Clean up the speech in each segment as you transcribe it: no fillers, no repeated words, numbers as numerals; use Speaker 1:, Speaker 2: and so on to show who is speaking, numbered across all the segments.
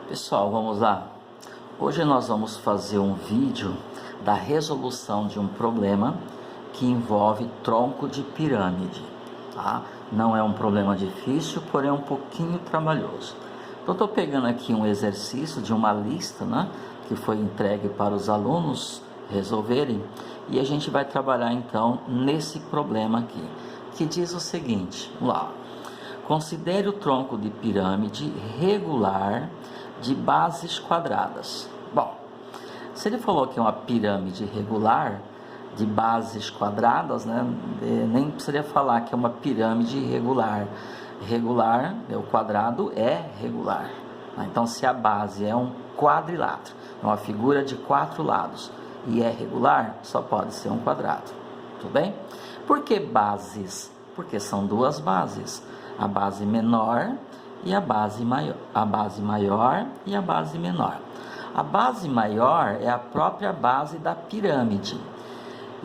Speaker 1: Pessoal, vamos lá. Hoje nós vamos fazer um vídeo da resolução de um problema que envolve tronco de pirâmide, tá? Não é um problema difícil, porém um pouquinho trabalhoso. Então estou pegando aqui um exercício de uma lista, né, que foi entregue para os alunos resolverem, e a gente vai trabalhar então nesse problema aqui, que diz o seguinte, vamos lá. Considere o tronco de pirâmide regular de bases quadradas. Bom, se ele falou que é uma pirâmide regular de bases quadradas, né, nem precisaria falar que é uma pirâmide irregular. Regular, o quadrado é regular. Então, se a base é um quadrilátero, é uma figura de 4 lados, e é regular, só pode ser um quadrado. Tudo bem? Por que bases? Porque são duas bases. A base menor e a base maior, a base maior e a base menor. A base maior é a própria base da pirâmide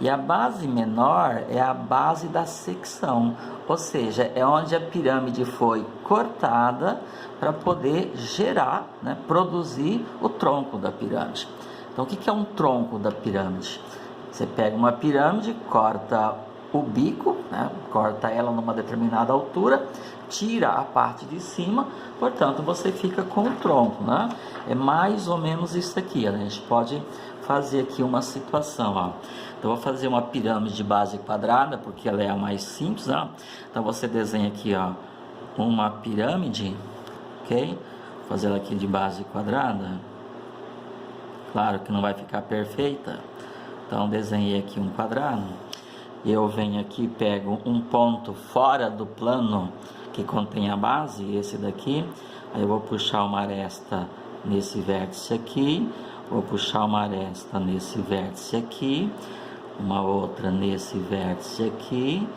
Speaker 1: e a base menor é a base da secção, ou seja, é onde a pirâmide foi cortada para poder gerar, né, produzir o tronco da pirâmide. Então, o que é um tronco da pirâmide? Você pega uma pirâmide, corta o bico, né, corta ela numa determinada altura, tira a parte de cima, portanto você fica com o tronco, né? É mais ou menos isso aqui. A gente pode fazer aqui uma situação, ó. Então, eu vou fazer uma pirâmide de base quadrada, porque ela é a mais simples, né? Então você desenha aqui, ó, uma pirâmide, ok? Vou fazer ela aqui de base quadrada. Claro que não vai ficar perfeita, então desenhei aqui um quadrado. Eu venho aqui, pego um ponto fora do plano que contém a base, esse daqui. Aí eu vou puxar uma aresta nesse vértice aqui, vou puxar uma aresta nesse vértice aqui, uma outra nesse vértice aqui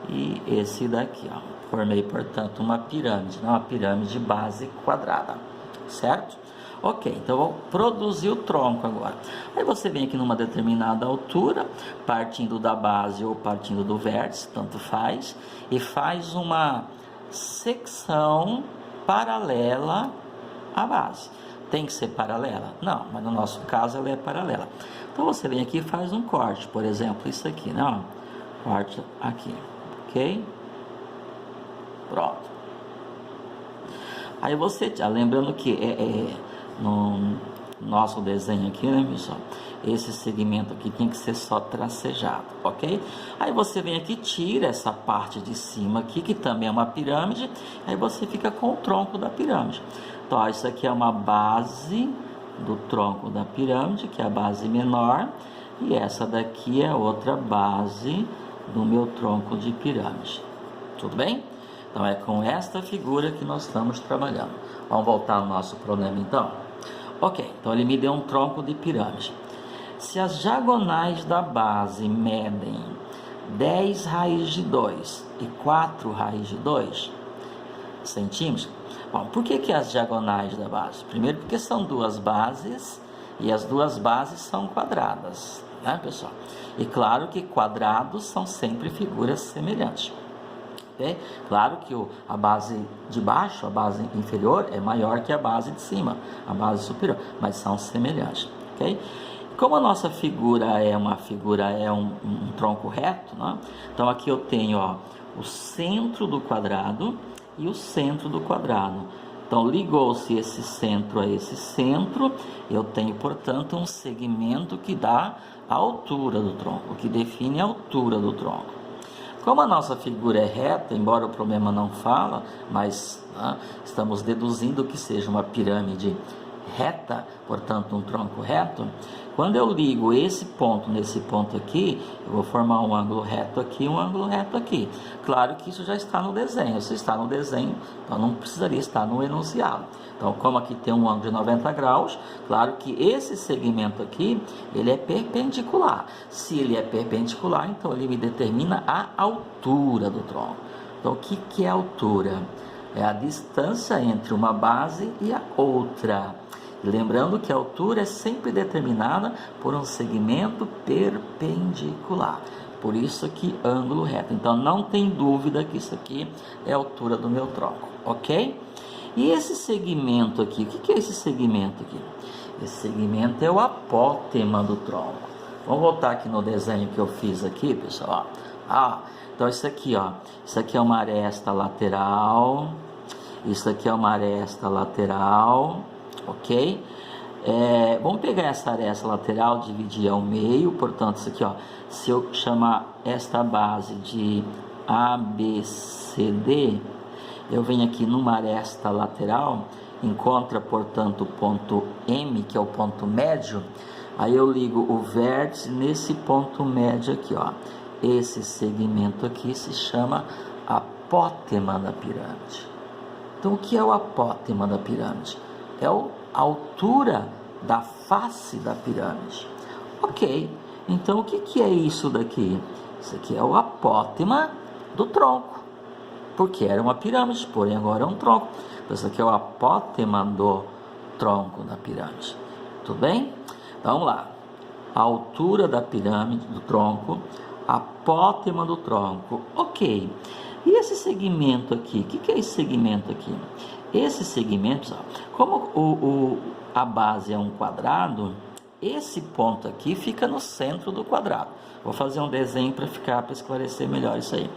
Speaker 1: e esse daqui, ó. Formei, portanto, uma pirâmide, uma pirâmide de base quadrada, certo? Ok, então eu vou produzir o tronco agora. Aí você vem aqui numa determinada altura, partindo da base ou partindo do vértice, tanto faz, e faz uma secção paralela à base. Tem que ser paralela? Não, mas no nosso caso ela é paralela. Então você vem aqui e faz um corte, por exemplo, isso aqui, não? Corte aqui, ok? Pronto. Aí você, lembrando que no nosso desenho aqui, né, pessoal, esse segmento aqui tem que ser só tracejado, ok? Aí você vem aqui, tira essa parte de cima aqui, que também é uma pirâmide, aí você fica com o tronco da pirâmide. Então, ó, isso aqui é uma base do tronco da pirâmide, que é a base menor, e essa daqui é outra base do meu tronco de pirâmide. Tudo bem? Então, é com esta figura que nós estamos trabalhando. Vamos voltar ao nosso problema, então? Ok, então ele me deu um tronco de pirâmide. Se as diagonais da base medem 10 raiz de 2 e 4 raiz de 2 centímetros, bom, por que as diagonais da base? Primeiro, porque são duas bases e as duas bases são quadradas, né, pessoal? E claro que quadrados são sempre figuras semelhantes. Okay? Claro que a base de baixo, a base inferior, é maior que a base de cima, a base superior, mas são semelhantes. Okay? Como a nossa figura é um tronco reto, né? Então aqui eu tenho, ó, o centro do quadrado e o centro do quadrado. Então ligou-se esse centro a esse centro, eu tenho, portanto, um segmento que dá a altura do tronco, que define a altura do tronco. Como a nossa figura é reta, embora o problema não fala, mas estamos deduzindo que seja uma pirâmide reta, portanto um tronco reto, quando eu ligo esse ponto nesse ponto aqui, eu vou formar um ângulo reto aqui e um ângulo reto aqui. Claro que isso já está no desenho. Se está no desenho, então não precisaria estar no enunciado. Então, como aqui tem um ângulo de 90 graus, claro que esse segmento aqui, ele é perpendicular. Se ele é perpendicular, então ele me determina a altura do tronco. Então, o que é altura? É a distância entre uma base e a outra. Lembrando que a altura é sempre determinada por um segmento perpendicular. Por isso aqui, ângulo reto. Então, não tem dúvida que isso aqui é a altura do meu tronco, ok? E esse segmento aqui, o que é esse segmento aqui? Esse segmento é o apótema do tronco. Vamos voltar aqui no desenho que eu fiz aqui, pessoal. Então isso aqui, isso aqui é uma aresta lateral, isso aqui é uma aresta lateral, ok? Vamos pegar essa aresta lateral, dividir ao meio, portanto isso aqui, se eu chamar esta base de ABCD, eu venho aqui numa aresta lateral, encontra, portanto, o ponto M, que é o ponto médio, aí eu ligo o vértice nesse ponto médio aqui, Esse segmento aqui se chama apótema da pirâmide. Então, o que é o apótema da pirâmide? É a altura da face da pirâmide. Ok, então o que é isso daqui? Isso aqui é o apótema do tronco, porque era uma pirâmide, porém agora é um tronco. Então, isso aqui é o apótema do tronco da pirâmide. Tudo bem? Então, vamos lá. A altura da pirâmide, do tronco, apótema do tronco. Ok. E esse segmento aqui? O que é esse segmento aqui? Esse segmento, como a base é um quadrado, esse ponto aqui fica no centro do quadrado. Vou fazer um desenho para esclarecer melhor isso aí.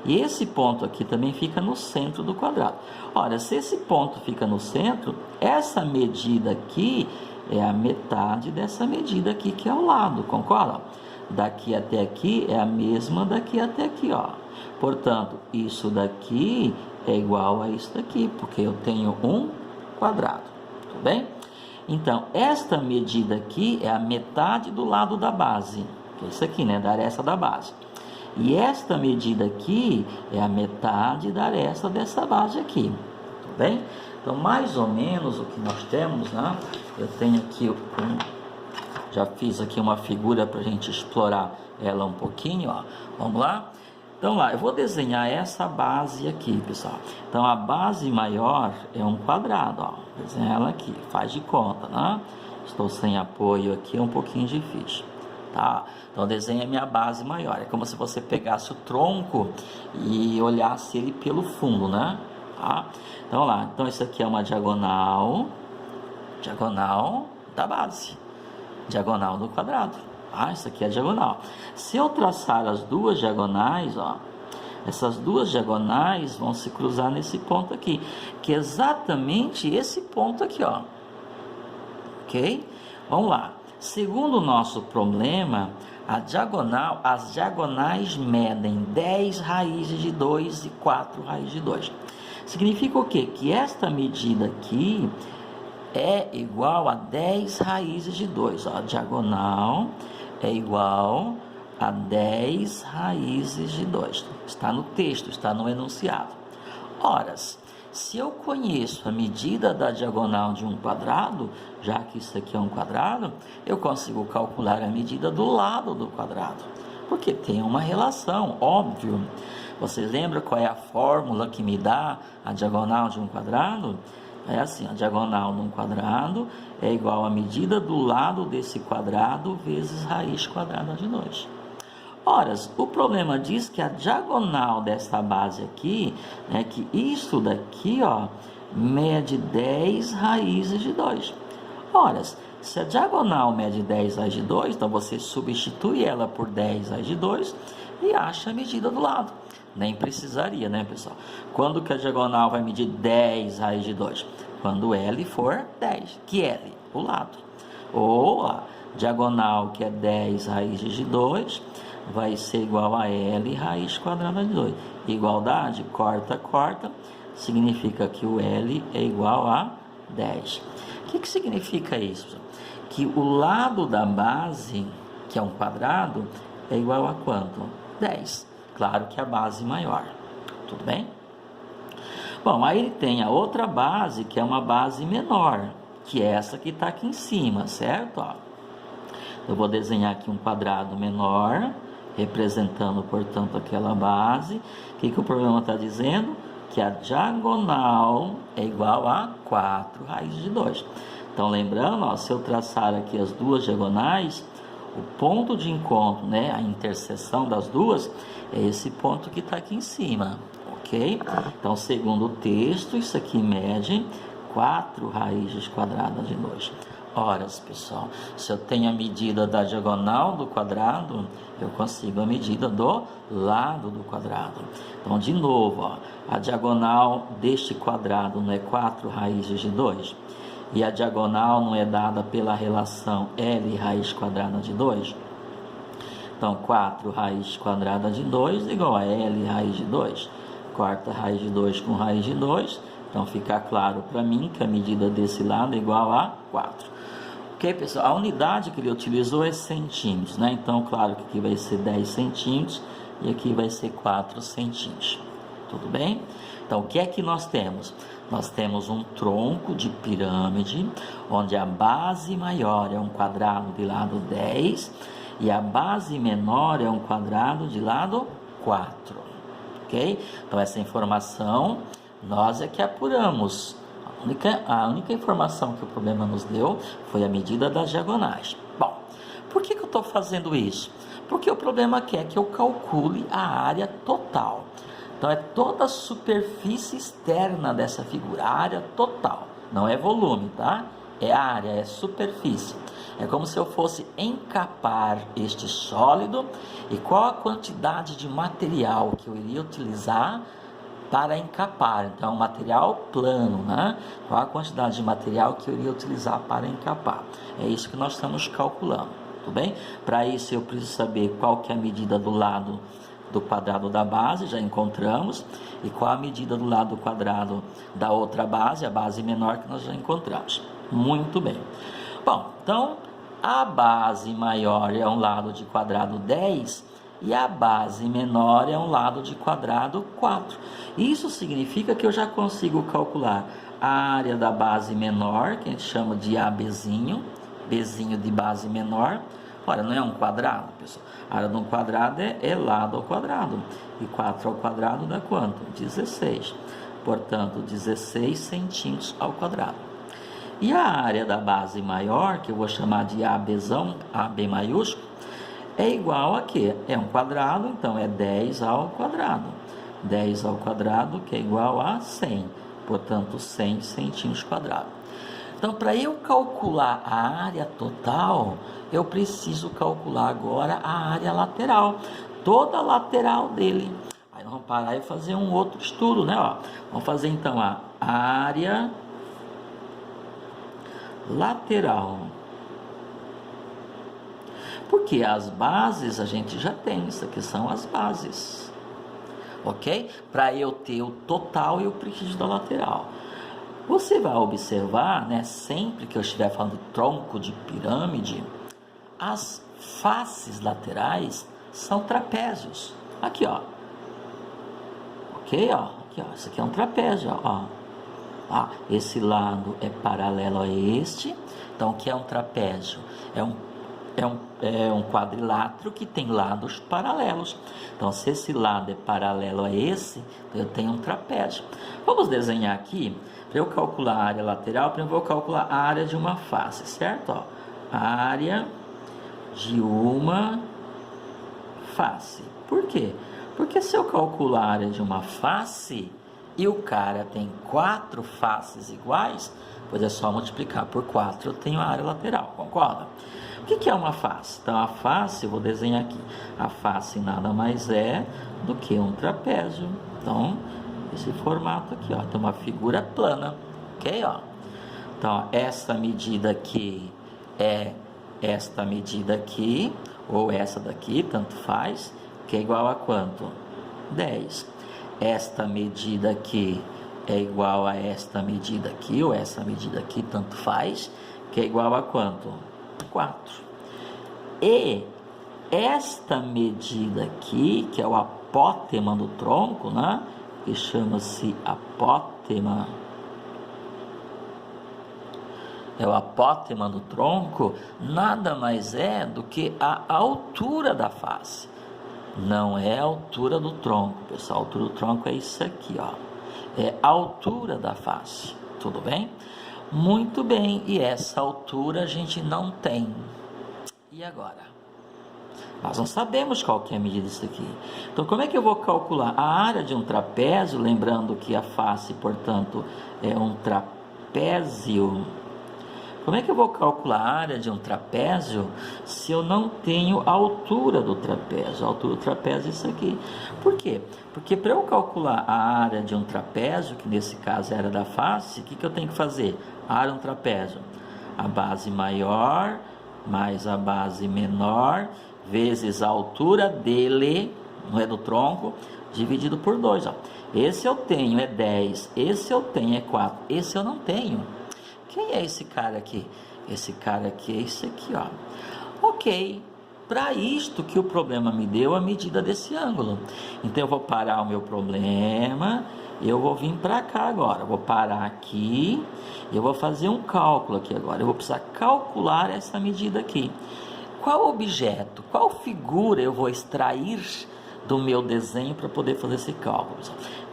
Speaker 1: E esse ponto aqui também fica no centro do quadrado. Ora, se esse ponto fica no centro, essa medida aqui é a metade dessa medida aqui que é o lado, concorda? Daqui até aqui é a mesma daqui até aqui, Portanto, isso daqui é igual a isso daqui, porque eu tenho um quadrado, tudo bem? Então, esta medida aqui é a metade do lado da base, que é isso aqui, né, da aresta da base. E esta medida aqui é a metade da aresta dessa base aqui, tudo bem? Então, mais ou menos o que nós temos, né? Eu tenho aqui, já fiz aqui uma figura para a gente explorar ela um pouquinho, Vamos lá? Então, eu vou desenhar essa base aqui, pessoal. Então, a base maior é um quadrado, Desenha ela aqui, faz de conta, né? Estou sem apoio aqui, é um pouquinho difícil, tá? Então, desenha a minha base maior. É como se você pegasse o tronco e olhasse ele pelo fundo, né? Tá? Então, vamos lá. Então, isso aqui é uma diagonal da base, diagonal do quadrado. Isso aqui é a diagonal. Se eu traçar as duas diagonais, essas duas diagonais vão se cruzar nesse ponto aqui, que é exatamente esse ponto aqui, ok? Vamos lá. Segundo o nosso problema, as diagonais medem 10 raízes de 2 e 4 raízes de 2. Significa o quê? Que esta medida aqui é igual a 10 raízes de 2. A diagonal é igual a 10 raízes de 2. Está no texto, está no enunciado. Ora, se eu conheço a medida da diagonal de um quadrado, já que isso aqui é um quadrado, eu consigo calcular a medida do lado do quadrado, porque tem uma relação, óbvio. Vocês lembram qual é a fórmula que me dá a diagonal de um quadrado? É assim, a diagonal de um quadrado é igual à medida do lado desse quadrado vezes raiz quadrada de 2. Ora, o problema diz que a diagonal dessa base aqui, que isso daqui, mede 10 raízes de 2. Ora, se a diagonal mede 10 raízes de 2, então você substitui ela por 10 raízes de 2 e acha a medida do lado. Nem precisaria, né, pessoal? Quando que a diagonal vai medir 10 raízes de 2? Quando L for 10, que L? O lado. Ou a diagonal, que é 10 raízes de 2, vai ser igual a L raiz quadrada de 2. Igualdade, corta, corta, significa que o L é igual a 10. O que significa isso? Que o lado da base, que é um quadrado, é igual a quanto? 10. Claro que a base maior, tudo bem? Bom, aí ele tem a outra base, que é uma base menor, que é essa que está aqui em cima, certo? Eu vou desenhar aqui um quadrado menor, representando, portanto, aquela base. O que o problema está dizendo? Que a diagonal é igual a 4 raízes de 2. Então, lembrando, se eu traçar aqui as duas diagonais, o ponto de encontro, a interseção das duas, é esse ponto que está aqui em cima, ok? ok? Então, segundo o texto, isso aqui mede 4 raízes quadradas de 2. Ora, pessoal, se eu tenho a medida da diagonal do quadrado, eu consigo a medida do lado do quadrado. Então, de novo, ó, a diagonal deste quadrado não é 4 raízes de 2? E a diagonal não é dada pela relação L raiz quadrada de 2? Então, 4 raiz quadrada de 2 igual a L raiz de 2. Quarta raiz de 2 com raiz de 2. Então, fica claro para mim que a medida desse lado é igual a 4. Ok, pessoal? A unidade que ele utilizou é centímetros, né? Então, claro que aqui vai ser 10 centímetros e aqui vai ser 4 centímetros. Tudo bem? Então, o que é que nós temos? Nós temos um tronco de pirâmide, onde a base maior é um quadrado de lado 10 e a base menor é um quadrado de lado 4. Ok? Então, essa informação nós é que apuramos. A única informação que o problema nos deu foi a medida das diagonais. Bom, por que eu estou fazendo isso? Porque o problema quer que eu calcule a área total. Então, é toda a superfície externa dessa figura, a área total. Não é volume, tá? É área, é superfície. É como se eu fosse encapar este sólido e qual a quantidade de material que eu iria utilizar para encapar. Então, é um material plano, né? Qual a quantidade de material que eu iria utilizar para encapar? É isso que nós estamos calculando, tudo bem? Para isso, eu preciso saber qual que é a medida do lado do quadrado da base, já encontramos, e qual a medida do lado do quadrado da outra base, a base menor, que nós já encontramos. Muito bem. Bom, então, a base maior é um lado de quadrado 10, e a base menor é um lado de quadrado 4. Isso significa que eu já consigo calcular a área da base menor, que a gente chama de ABzinho, Bzinho de base menor. Olha, não é um quadrado, pessoal? A área de um quadrado é lado ao quadrado. E 4 ao quadrado dá quanto? 16. Portanto, 16 centímetros ao quadrado. E a área da base maior, que eu vou chamar de ABzão, AB maiúsculo, é igual a quê? É um quadrado, então é 10 ao quadrado. 10 ao quadrado, que é igual a 100. Portanto, 100 centímetros quadrados. Então, para eu calcular a área total, eu preciso calcular agora a área lateral. Toda a lateral dele. Aí nós vamos parar e fazer um outro estudo, né? Ó, vamos fazer então a área lateral. Porque as bases a gente já tem, isso aqui são as bases, ok? Para eu ter o total, eu preciso da lateral. Você vai observar, né, sempre que eu estiver falando de tronco de pirâmide, as faces laterais são trapézios. Aqui, ó. Ok, ó. Aqui, ó. Isso aqui é um trapézio, ó. Esse lado é paralelo a este. Então, o que é um trapézio? É um quadrilátero que tem lados paralelos. Então, se esse lado é paralelo a esse, eu tenho um trapézio. Vamos desenhar aqui. Para eu calcular a área lateral, primeiro eu vou calcular a área de uma face, certo? Ó, a área de uma face. Por quê? Porque se eu calcular a área de uma face e o cara tem 4 faces iguais, pois é só multiplicar por 4, eu tenho a área lateral, concorda? O que é uma face? Então, a face, eu vou desenhar aqui. A face nada mais é do que um trapézio. Então, esse formato aqui, ó, tem uma figura plana, ok? Ó. Então, ó, essa medida aqui é esta medida aqui, ou essa daqui, tanto faz, que é igual a quanto? 10. Esta medida aqui é igual a esta medida aqui, ou essa medida aqui, tanto faz, que é igual a quanto? 4. E esta medida aqui, que é o apótema do tronco, né? Que chama-se apótema, é o apótema do tronco, nada mais é do que a altura da face. Não é a altura do tronco, pessoal. A altura do tronco é isso aqui, ó. É a altura da face, tudo bem? Muito bem, e essa altura a gente não tem. E agora? Nós não sabemos qual que é a medida disso aqui. Então, como é que eu vou calcular a área de um trapézio? Lembrando que a face, portanto, é um trapézio. Como é que eu vou calcular a área de um trapézio se eu não tenho a altura do trapézio? A altura do trapézio é isso aqui. Por quê? Porque para eu calcular a área de um trapézio, que nesse caso é a área da face, o que eu tenho que fazer? A área de um trapézio. A base maior mais a base menor vezes a altura dele, não é do tronco, dividido por 2. Esse eu tenho é 10, esse eu tenho é 4, esse eu não tenho. Quem é esse cara aqui? Esse cara aqui é esse aqui, ó. Ok, para isto que o problema me deu a medida desse ângulo. Então eu vou parar o meu problema, eu vou vir para cá agora, eu vou parar aqui, eu vou fazer um cálculo aqui agora, eu vou precisar calcular essa medida aqui. Qual objeto, qual figura eu vou extrair do meu desenho para poder fazer esse cálculo?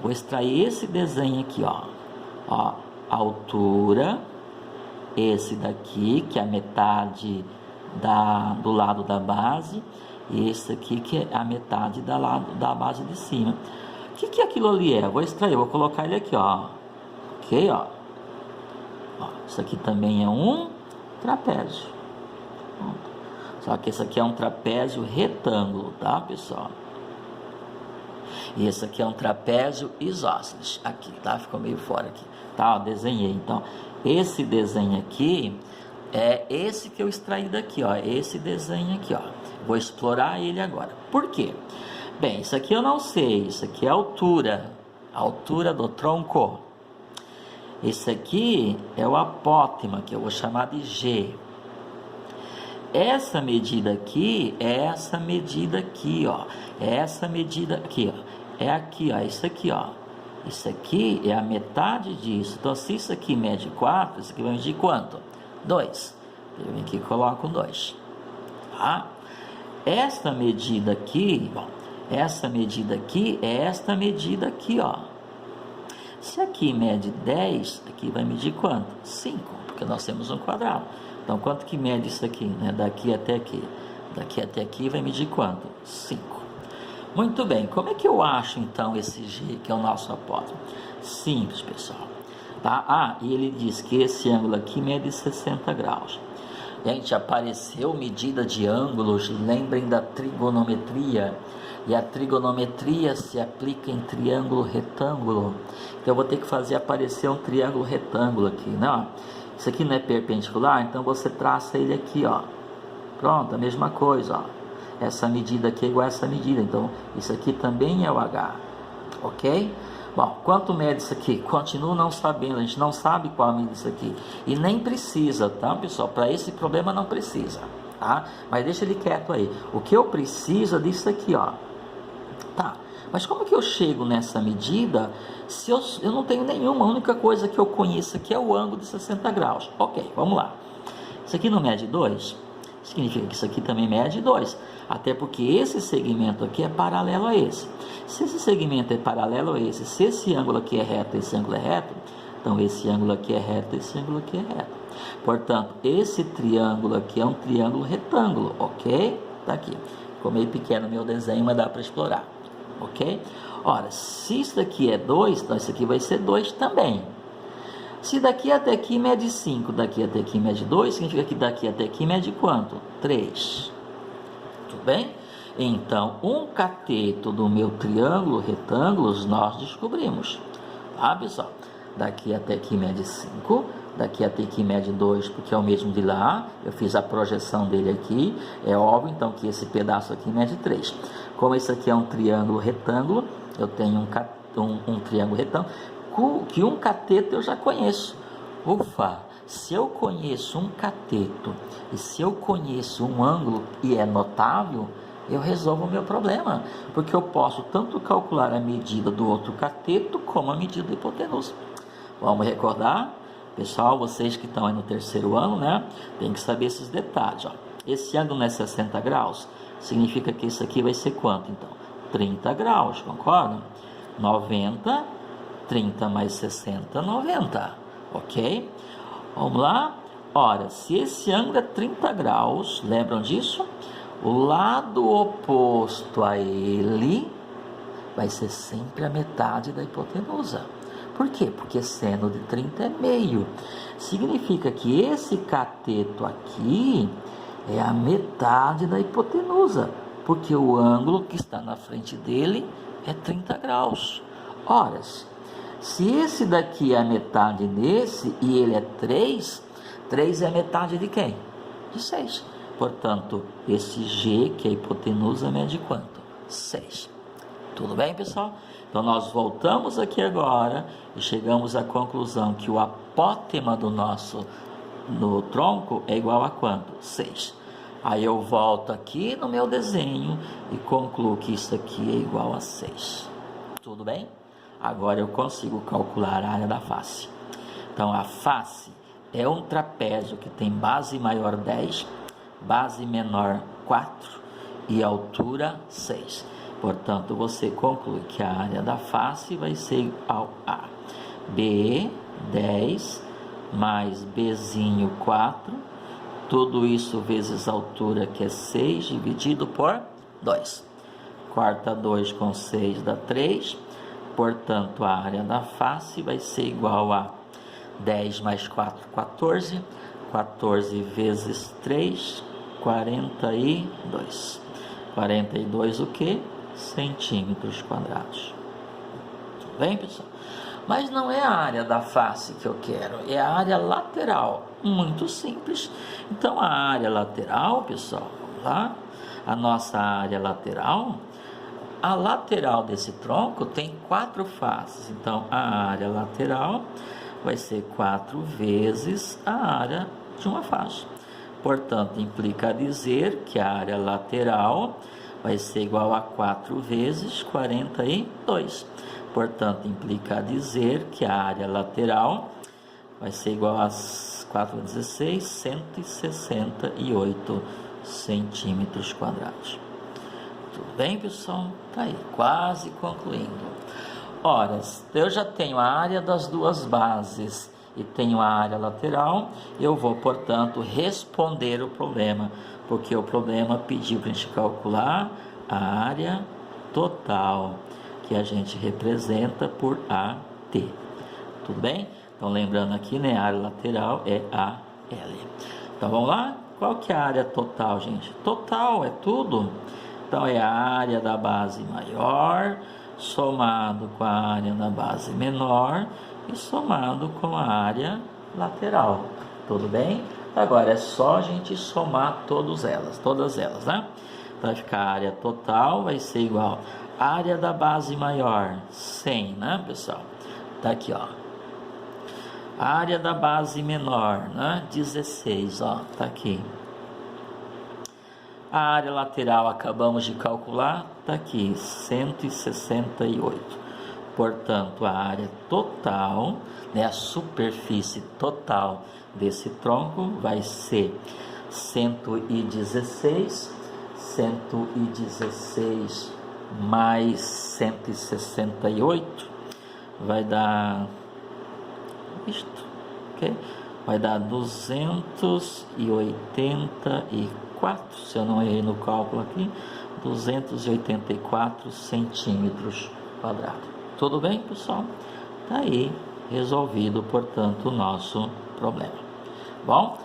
Speaker 1: Vou extrair esse desenho aqui, ó, altura, esse daqui, que é a metade do lado da base, e esse aqui que é a metade da base de cima. O que aquilo ali é? Eu vou extrair, vou colocar ele aqui, ó. Ok, ó. Isso aqui também é um trapézio. Só que esse aqui é um trapézio retângulo, tá, pessoal? E esse aqui é um trapézio isósceles. Aqui, tá? Ficou meio fora aqui. Tá, ó, desenhei. Então, esse desenho aqui é esse que eu extraí daqui, ó. Esse desenho aqui, ó. Vou explorar ele agora. Por quê? Bem, isso aqui eu não sei. Isso aqui é a altura. A altura do tronco. Esse aqui é o apótema, que eu vou chamar de G. Essa medida aqui é essa medida aqui, ó. É essa medida aqui, ó. É aqui, ó. Isso aqui, ó. Isso aqui é a metade disso. Então, se isso aqui mede 4, isso aqui vai medir quanto? 2. Eu venho aqui e coloco 2. Tá? Esta medida aqui, bom, essa medida aqui é esta medida aqui, ó. Se aqui mede 10, aqui vai medir quanto? 5, porque nós temos um quadrado. Então, quanto que mede isso aqui, né? Daqui até aqui. Daqui até aqui vai medir quanto? 5. Muito bem, como é que eu acho então esse G, que é o nosso apótemo? Simples, pessoal. Tá? E ele diz que esse ângulo aqui mede 60 graus. Gente, apareceu medida de ângulos, lembrem da trigonometria. E a trigonometria se aplica em triângulo retângulo. Então eu vou ter que fazer aparecer um triângulo retângulo aqui, né? Isso aqui não é perpendicular, então você traça ele aqui, ó. Pronto, a mesma coisa, ó. Essa medida aqui é igual a essa medida, então isso aqui também é o H, ok? Bom, quanto mede isso aqui? Continuo não sabendo, a gente não sabe qual medida isso aqui. E nem precisa, tá, pessoal? Para esse problema não precisa, tá? Mas deixa ele quieto aí. O que eu preciso é disso aqui, ó. Tá, mas como que eu chego nessa medida se eu não tenho nenhuma? A única coisa que eu conheço aqui é o ângulo de 60 graus. Ok, vamos lá. Isso aqui não mede 2? Significa que isso aqui também mede 2. Até porque esse segmento aqui é paralelo a esse. Se esse segmento é paralelo a esse, se esse ângulo aqui é reto, esse ângulo é reto, então esse ângulo aqui é reto, esse ângulo aqui é reto. Portanto, esse triângulo aqui é um triângulo retângulo, ok? Tá aqui. Ficou meio pequeno o meu desenho, mas dá para explorar. Ok? Ora, se isso daqui é 2, então isso aqui vai ser 2 também. Se daqui até aqui mede 5, daqui até aqui mede 2, significa que daqui até aqui mede quanto? 3. Tudo bem? Então, um cateto do meu triângulo retângulos nós descobrimos. Tá, pessoal? Daqui até aqui mede 5, daqui até aqui mede 2, porque é o mesmo de lá. Eu fiz a projeção dele aqui. É óbvio, então, que esse pedaço aqui mede 3. Como esse aqui é um triângulo retângulo, eu tenho um triângulo retângulo, que um cateto eu já conheço. Ufa! Se eu conheço um cateto e se eu conheço um ângulo e é notável, eu resolvo o meu problema, porque eu posso tanto calcular a medida do outro cateto como a medida da hipotenusa. Vamos recordar? Pessoal, vocês que estão aí no terceiro ano, né? Tem que saber esses detalhes, ó. Esse ângulo não é 60 graus, significa que isso aqui vai ser quanto, então? 30 graus, concorda? 90, 30 mais 60, 90, ok? Vamos lá? Ora, se esse ângulo é 30 graus, lembram disso? O lado oposto a ele vai ser sempre a metade da hipotenusa. Por quê? Porque seno de 30 é meio. Significa que esse cateto aqui é a metade da hipotenusa, porque o ângulo que está na frente dele é 30 graus. Ora, se esse daqui é a metade desse e ele é 3, 3 é a metade de quem? De 6. Portanto, esse G, que é a hipotenusa, mede quanto? 6. Tudo bem, pessoal? Então, nós voltamos aqui agora e chegamos à conclusão que o apótema no tronco é igual a quanto? 6. Aí eu volto aqui no meu desenho e concluo que isso aqui é igual a 6. Tudo bem? Agora eu consigo calcular a área da face. Então, a face é um trapézio que tem base maior 10, base menor 4 e altura 6. Portanto, você conclui que a área da face vai ser igual a B, 10, mais Bzinho 4, tudo isso vezes a altura, que é 6, dividido por 2. Corta 2 com 6 dá 3, portanto, a área da face vai ser igual a 10 mais 4, 14, 14 vezes 3, 42. 42 o quê? Centímetros quadrados. Tudo bem, pessoal? Mas não é a área da face que eu quero, é a área lateral. Muito simples. Então, a área lateral, pessoal, vamos lá. A nossa área lateral, a lateral desse tronco tem 4 faces. Então, a área lateral vai ser 4 vezes a área de uma face. Portanto, implica dizer que a área lateral vai ser igual a 4 vezes 42. Portanto, implica dizer que a área lateral vai ser igual a 4 vezes 16, 168 centímetros quadrados. Tudo bem, pessoal? Tá aí, quase concluindo. Ora, eu já tenho a área das duas bases e tenho a área lateral, eu vou, portanto, responder o problema, porque o problema pediu para a gente calcular a área total, que a gente representa por AT. Tudo bem? Então, lembrando aqui, né, a área lateral é AL. Então, vamos lá? Qual que é a área total, gente? Total é tudo. Então, é a área da base maior, somado com a área da base menor, e somado com a área lateral. Tudo bem? Agora é só a gente somar todas elas, né? Vai ficar a área total, vai ser igual a área da base maior, 100, né, pessoal? Tá aqui, ó. A área da base menor, né? 16, ó, tá aqui. A área lateral acabamos de calcular, tá aqui, 168. Portanto, a área total, né, a superfície total desse tronco vai ser 116 mais 168 vai dar isto, ok? Vai dar 284, se eu não errei no cálculo aqui, 284 centímetros quadrados. Tudo bem, pessoal? Tá aí resolvido, portanto, o nosso problema. Bom,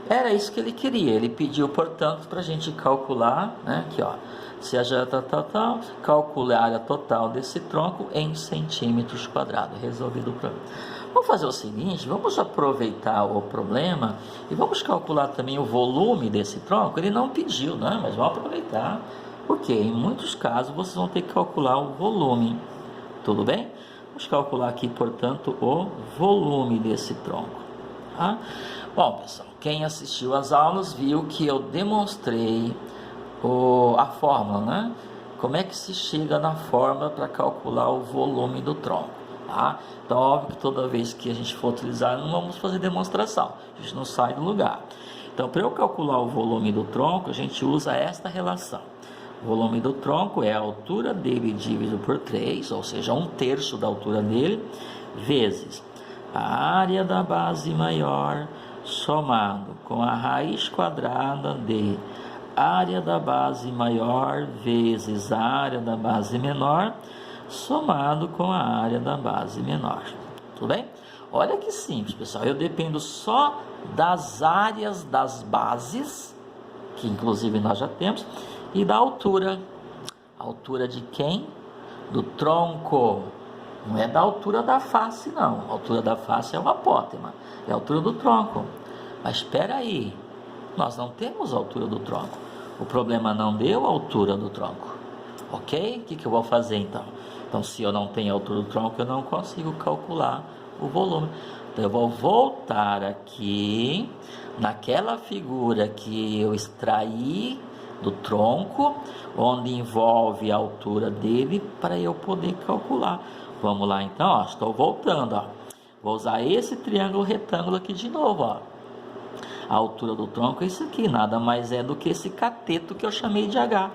Speaker 1: era isso que ele queria. Ele pediu, portanto, para a gente calcular, né? Aqui, ó, se a área total, calcule a área total desse tronco em centímetros quadrados. Resolvido o problema. Vamos fazer o seguinte, vamos aproveitar o problema e vamos calcular também o volume desse tronco. Ele não pediu, né? Mas vamos aproveitar. Porque em muitos casos vocês vão ter que calcular o volume. Tudo bem? Vamos calcular aqui, portanto, o volume desse tronco. Tá? Bom, pessoal, quem assistiu às aulas viu que eu demonstrei a fórmula, né? Como é que se chega na fórmula para calcular o volume do tronco. Tá? Então, óbvio que toda vez que a gente for utilizar, não vamos fazer demonstração. A gente não sai do lugar. Então, para eu calcular o volume do tronco, a gente usa esta relação. O volume do tronco é a altura dele dividido por 3, ou seja, 1/3 da altura dele, vezes a área da base maior, somado com a raiz quadrada de área da base maior vezes a área da base menor, somado com a área da base menor. Tudo bem? Olha que simples, pessoal. Eu dependo só das áreas das bases, que inclusive nós já temos, e da altura. A altura de quem? Do tronco. Não é da altura da face, não. A altura da face é o apótema, é a altura do tronco. Mas espera aí, nós não temos a altura do tronco. O problema não deu a altura do tronco. Ok? O que eu vou fazer então? Então, se eu não tenho a altura do tronco, eu não consigo calcular o volume. Então, eu vou voltar aqui naquela figura que eu extraí do tronco, onde envolve a altura dele, para eu poder calcular. Vamos lá então, ó, estou voltando, ó. Vou usar esse triângulo retângulo aqui de novo, ó. A altura do tronco é isso aqui, nada mais é do que esse cateto que eu chamei de H.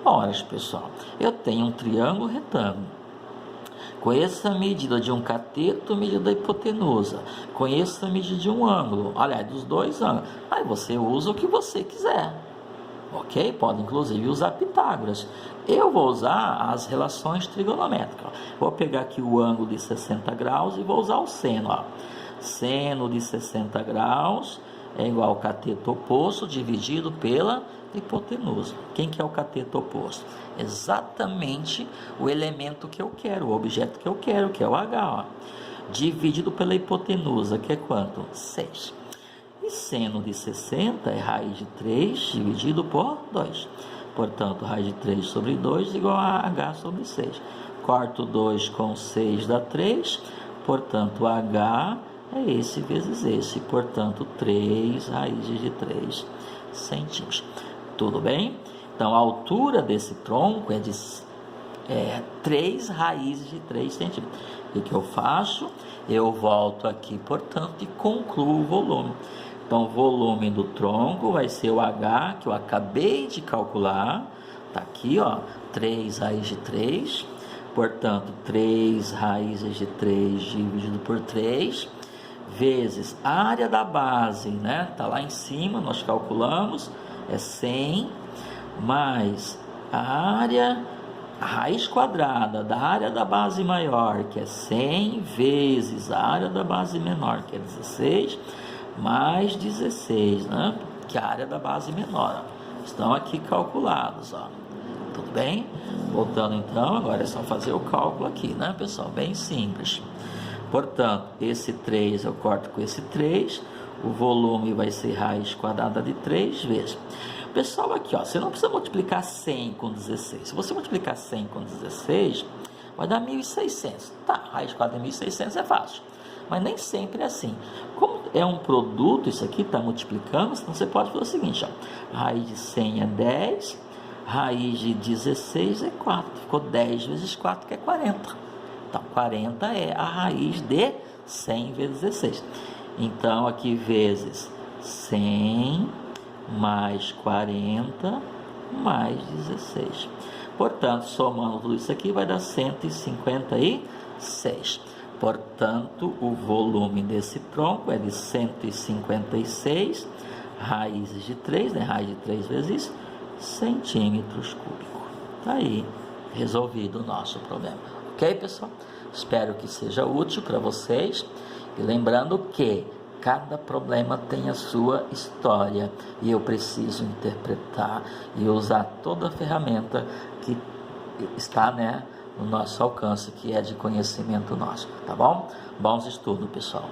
Speaker 1: Ora, pessoal, eu tenho um triângulo retângulo. Conheço a medida de um cateto, medida da hipotenusa. Conheço a medida de um ângulo, aliás, dos dois ângulos. Aí você usa o que você quiser. Ok? Pode inclusive usar Pitágoras. Eu vou usar as relações trigonométricas. Vou pegar aqui o ângulo de 60 graus e vou usar o seno. Ó. Seno de 60 graus é igual ao cateto oposto dividido pela hipotenusa. Quem que é o cateto oposto? Exatamente o elemento que eu quero, o objeto que eu quero, que é o H. Ó. Dividido pela hipotenusa, que é quanto? 6. E seno de 60 é raiz de 3 dividido por 2. Portanto, raiz de 3 sobre 2 igual a H sobre 6. Corto 2 com 6 dá 3. Portanto, H é esse vezes esse. Portanto, 3 raízes de 3 centímetros. Tudo bem? Então, a altura desse tronco é de 3 raízes de 3 centímetros. O que eu faço? Eu volto aqui, portanto, e concluo o volume. Então, o volume do tronco vai ser o H, que eu acabei de calcular. Está aqui, ó, 3 raízes de 3. Portanto, 3 raízes de 3 dividido por 3, vezes a área da base, né? Está lá em cima, nós calculamos, é 100, mais a raiz quadrada da área da base maior, que é 100, vezes a área da base menor, que é 16, mais 16, né? Que é a área da base menor. Ó. Estão aqui calculados, ó. Tudo bem? Voltando então, agora é só fazer o cálculo aqui, né, pessoal? Bem simples. Portanto, esse 3 eu corto com esse 3, o volume vai ser raiz quadrada de 3 vezes. Pessoal, aqui, ó, você não precisa multiplicar 100 com 16. Se você multiplicar 100 com 16, vai dar 1.600. Tá, raiz quadrada de 1.600 é fácil. Mas nem sempre é assim. Como é um produto, isso aqui está multiplicando, então você pode fazer o seguinte, ó. Raiz de 100 é 10, raiz de 16 é 4. Ficou 10 vezes 4, que é 40. Então, 40 é a raiz de 100 vezes 16. Então, aqui vezes 100 mais 40 mais 16. Portanto, somando tudo isso aqui, vai dar 156. Portanto, o volume desse tronco é de 156 raízes de 3, né? Raiz de 3 vezes isso, centímetros cúbicos. Está aí resolvido o nosso problema. Ok, pessoal? Espero que seja útil para vocês. E lembrando que cada problema tem a sua história. E eu preciso interpretar e usar toda a ferramenta que está, né, no nosso alcance, que é de conhecimento nosso. Tá bom? Bons estudos, pessoal.